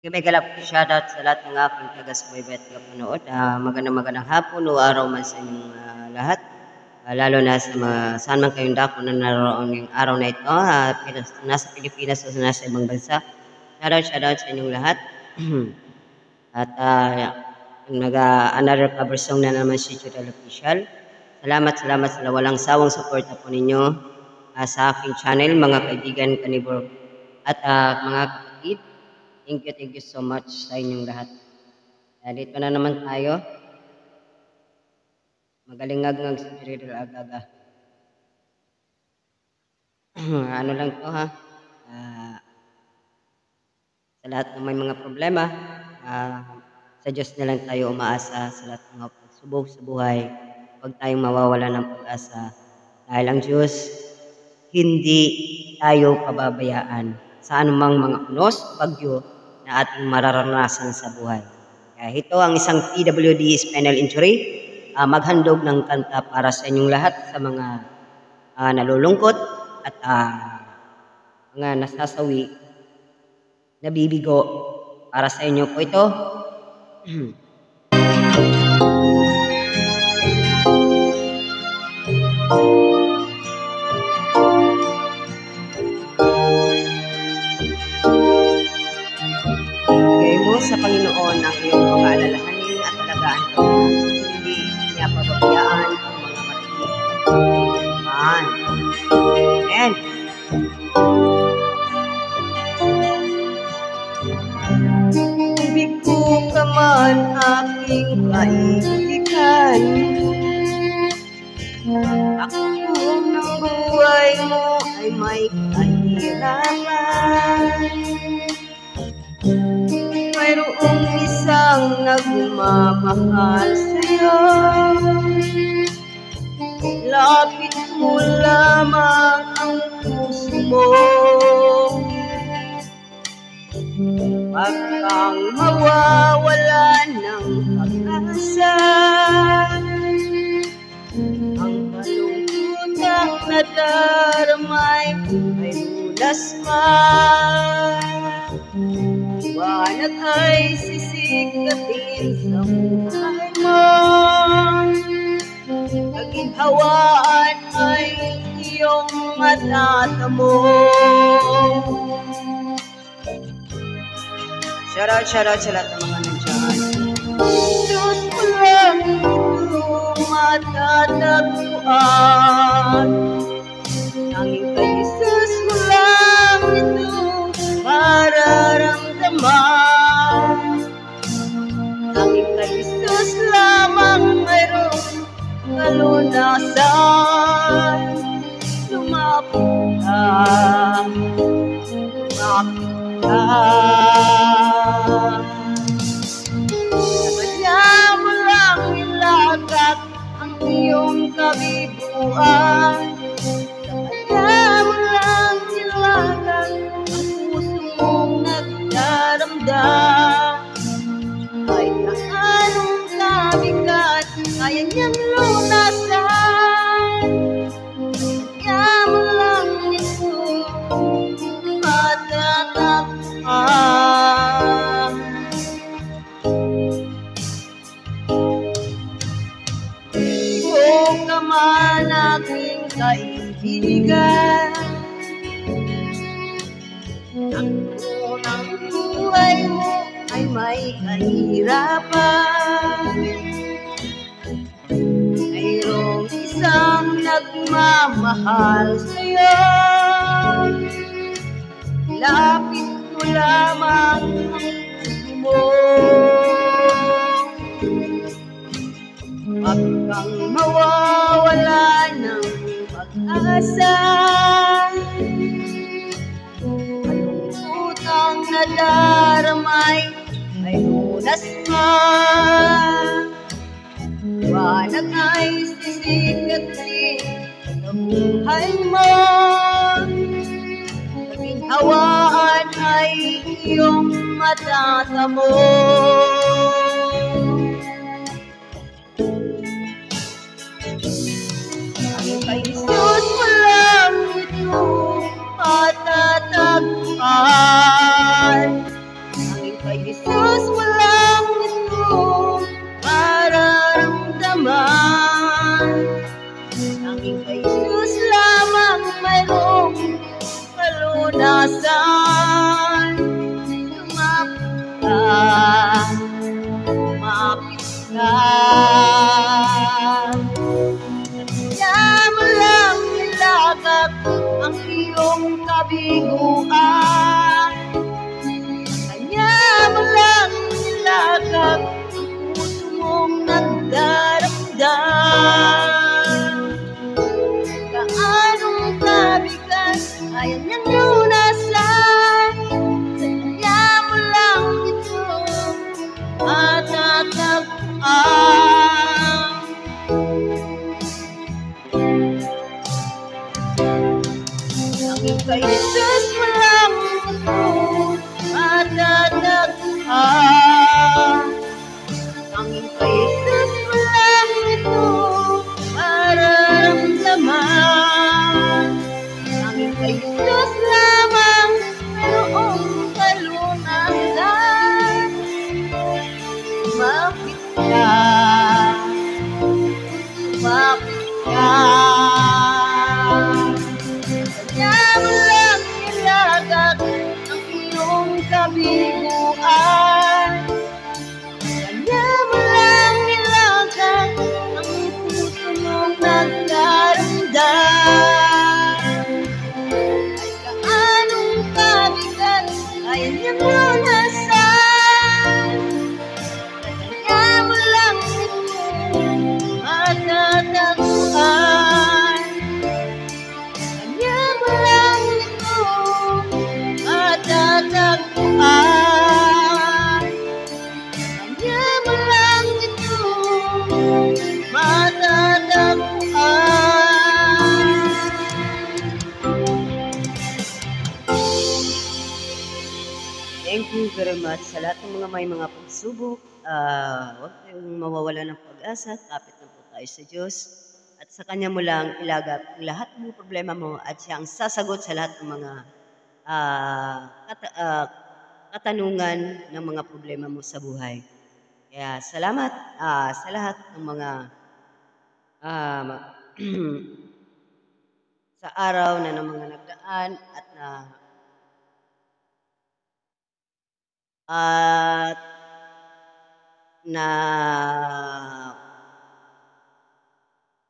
May shoutout sa lahat ng aking taga-subaybay at tagapanood. Magandang hapon o araw man sa inyong lahat. Lalo na sa saan man kayong dako na naroon yung araw na ito. Nasa Pilipinas o nasa ibang bansa. Shoutout sa inyong lahat. At another cover song na naman si Judel Official. Salamat sa walang sawang suporta po ninyo sa aking channel, mga kaibigan, kanibor at mga kapatid. Thank you so much sa inyong lahat. Dito na naman tayo. Magaling-ngag si Judel Agaga. Ano lang to ha. Sa lahat ng may mga problema, sa Diyos na lang tayo umaasa sa lahat ng mga pagsubok sa buhay. Huwag tayong mawawala ng pag-asa. Dahil ang Diyos, hindi tayo pababayaan sa anumang mga unos, bagyo na ating mararanasan sa buhay. Kaya ito ang isang PWD spinal injury. Maghandog ng kanta para sa inyong lahat sa mga nalulungkot at mga nasasawi, nabibigo. Para sa inyo po ito. Bigay mo sa Panginoon ang iyong mga alalahanin at alagaan ko na hindi niya pababayaan ang mga matinig. Amen. Ibig ko ka man aking kaibigan, ako ng buhay mo ay may kahirapan. Mayroong isang nagmamahal sa'yo, lapit mo lamang ang puso mo. Huwag kang mawawala ng pag-asa, ang kalungkutang nadaramay ay lunas pa. Liwanag ay sisikatin sa buhay mo, kaginhawaan ay iyong matatamo. Shoutout sa lahat ng mga nandiyan. Diyos ko lang ito matatagpuan, tanging kay Jesus mo lang ito mararamdaman. Tanging kay Jesus lamang mayroong kalunasan. Lumapit ka, sa Kanya mo lang ilagak ang iyong kabibuan. Sa Kanya mo lang ilagak ang puso mong nagdaramdam. Kahit na anong kabigat, kaya niyang lunasan. Kaya mo lang ito matatakpan. Ikaw ka man aking kaibigan, ang unang buhay mo ay may kahirapan. Mayroong isang nagmamahal sa'yo, lapit mo lamang ang puso mo. Huwag kang mawawala ng pag-asa, kalungkutang nadaramay ay lunas pa. Liwanag ay sisikatin sa buhay mo, kaginhawaan ay iyong matatamo. Ang kay Jesus mo lang ito matatagpuan. Ang kay lunasan. Lumapit ka, lumapit ka. Kaya mo lang nilagak ang iyong kabiguan. Kanya mo lang nilagak ang puso mong nagdaramdam. Kaanong kabigat kaya niyang lunasan. Kaya mo lang ito matatagpuan. Tanging kay Jesus mo lang ito matatagpuan. Tanging kay Jesus mo lang ito mararamdaman. Tanging kay Jesus lamang mayroong kalunasan. Lumapit ka, lumapit ka. Kanya mo lang ilagak ang iyong kabiguan. Kanya mo lang ilagak ang puso mong nagdaramdam. Ay kaanong kabigat kaya niyang lunasan. Kanya mo lang ito matatagpuan. Kanya mo lang ito matatagpuan. Kanya mo lang ito matatagpuan. Thank you very much sa lahat ng mga may mga pagsubok. Huwag kayong mawawala ng pag-asa. Kapit na po tayo sa Diyos. At sa Kanya mo lang ilagak ang lahat ng mga problema mo at siya ang sasagot sa lahat ng mga katanungan ng mga problema mo sa buhay. Kaya salamat sa lahat ng mga sa araw na ng mga nagdaan at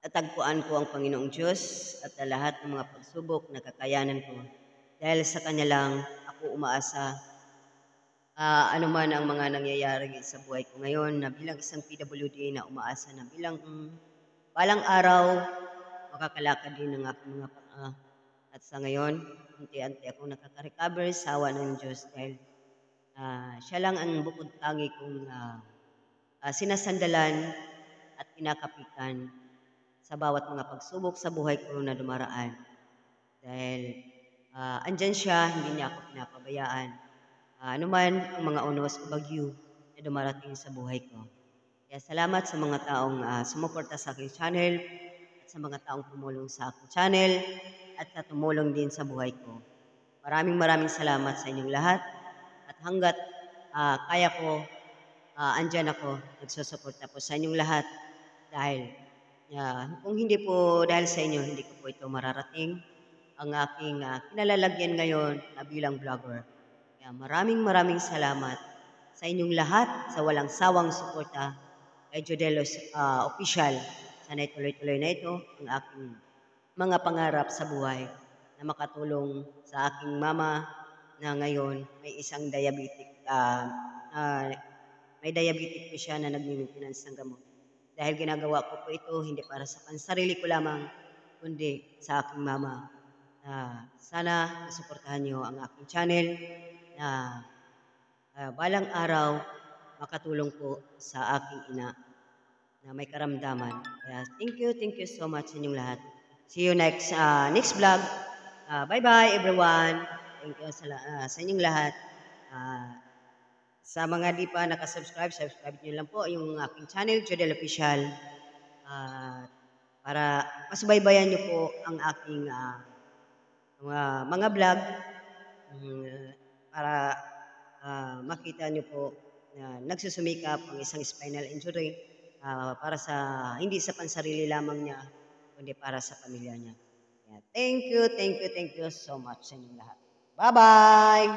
natagpuan ko ang Panginoong Diyos at lahat ng mga pagsubok na kakayanan ko. Dahil sa Kanya lang ako umaasa. Ano man ang mga nangyayari sa buhay ko ngayon na bilang isang PWD na umaasa na bilang balang araw makakalakad din ng aking mga paa. At sa ngayon, unti-unti akong nakaka-recover sa awa ng Diyos dahil siya lang ang bukod tangi kong sinasandalan at kinakapitan sa bawat mga pagsubok sa buhay ko na dumaraan. Dahil andyan siya, hindi niya ako pinapabayaan. Ano man ang mga unos o bagyo na dumarating sa buhay ko. Kaya salamat sa mga taong sumuporta sa aking channel at sa mga taong tumulong sa aking channel at sa tumulong din sa buhay ko. Maraming salamat sa inyong lahat at hanggat kaya ko, andyan ako, nagsusuporta po sa inyong lahat dahil kung hindi po dahil sa inyo, hindi ko po ito mararating ang aking kinalalagyan ngayon na bilang vlogger. Kaya maraming salamat sa inyong lahat sa walang sawang suporta kay Jodelos Official. Sana tuloy-tuloy na ito ang aking mga pangarap sa buhay na makatulong sa aking mama na ngayon may isang diabetic. May diabetic po siya na nagmi-maintenance ng gamot. Dahil ginagawa ko po ito hindi para sa pansarili ko lamang, kundi sa aking mama. Sana suportahan niyo ang aking channel na balang araw makatulong po sa aking ina na may karamdaman. Kaya thank you so much sa inyong lahat. See you next vlog. Bye-bye everyone. Thank you sa inyong lahat. Sa mga di pa nakasubscribe, subscribe niyo lang po yung aking channel, Jodel Official. Para masubaybayan niyo po ang aking mga vlog para makita niyo po na nagsusumikap ang isang spinal injury para sa hindi sa pansarili lamang niya kundi para sa pamilya niya. Thank you so much sa inyong lahat. Bye-bye!